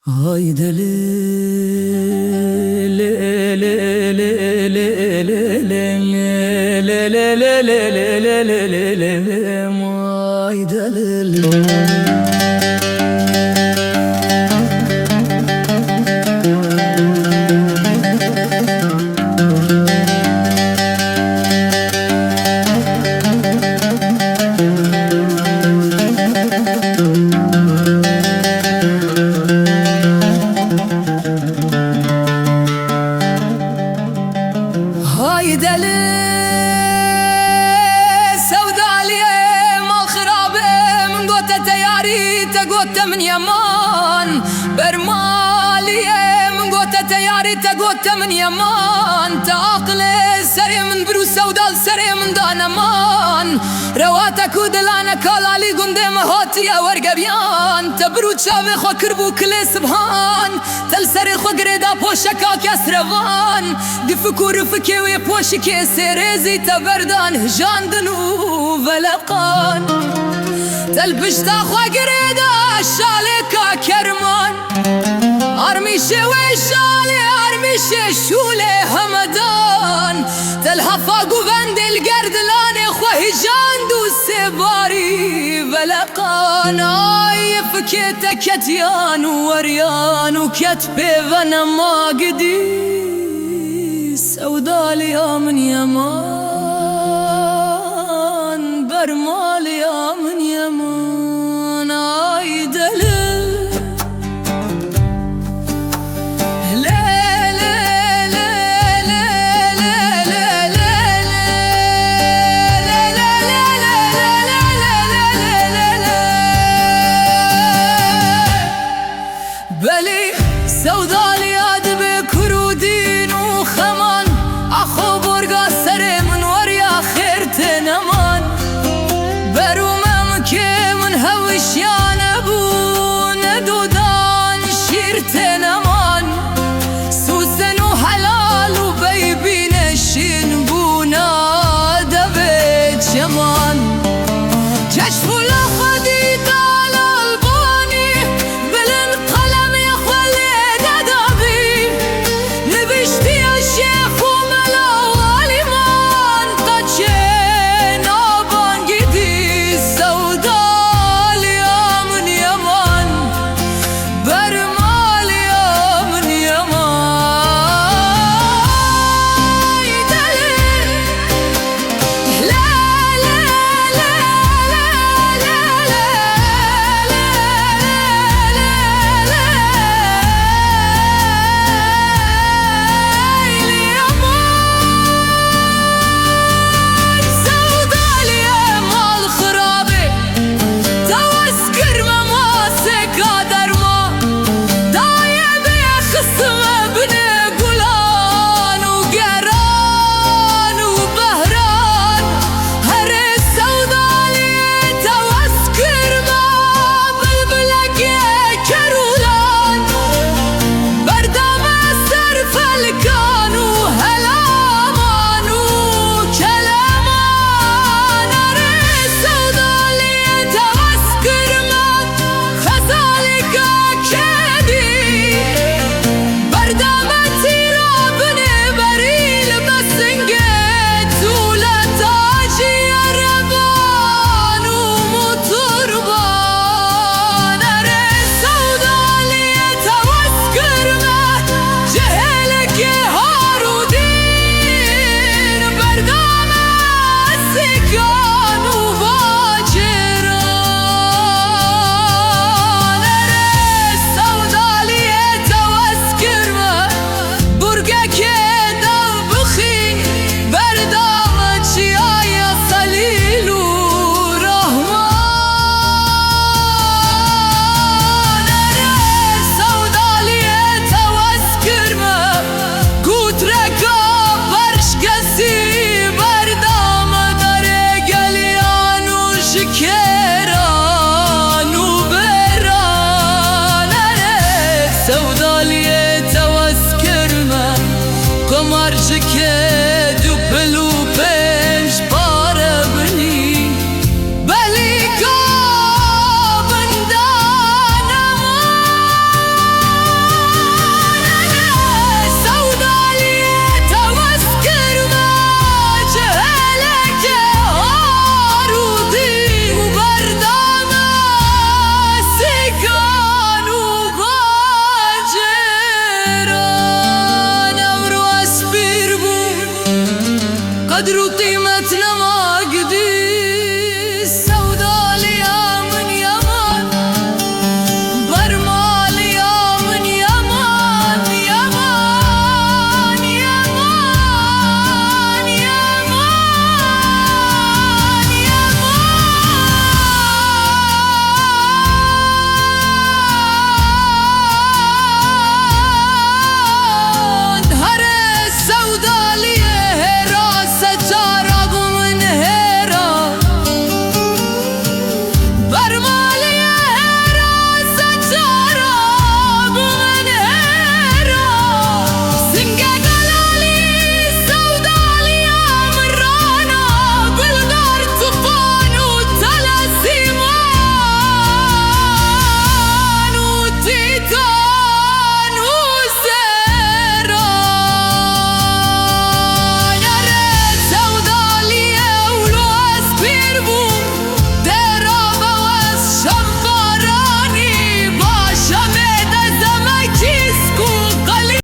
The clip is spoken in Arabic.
هايدا من يمان برمالي من قوتة تياري تقوت من يمان تعقل سري من برو سودال سري من دانمان رواتك ودلانا كالالي قندم هاتيا ورقبيان تبرو تشاوي خو كربو كل سبحان تل سري خو قريدا بوشكا كسروان دي فكور فكيوي بوشكي سيريزي تبردان هجاندنو فلقان تل بشتا خو قريدا شالكا كرمان أرميشي ويشالي أرميشي شولي همدان تلهفاقو بند القرد لاني خوهي جاندو سباري فلقان آي فكيتا كتيان وريان وكتبي فانا ما قدي سودالي من يمان برمالي من يمان آي دلل بلي سودالي أدب كرودين وخمان أخو برقا سري من وريا خير تنمان برو ممكي من هوشيان أبو ندودان شير تنمان سوسن وحلال وبيبين الشين بونا دبيت شمان كشف الأخديد على الباني بالانقلم يخلي ندبي نبشتي الشيخ وملا واليمان تجين أبان جدي سودالي من يمان برمالي من يمان يدلل لا لا لا لا بدر وطيم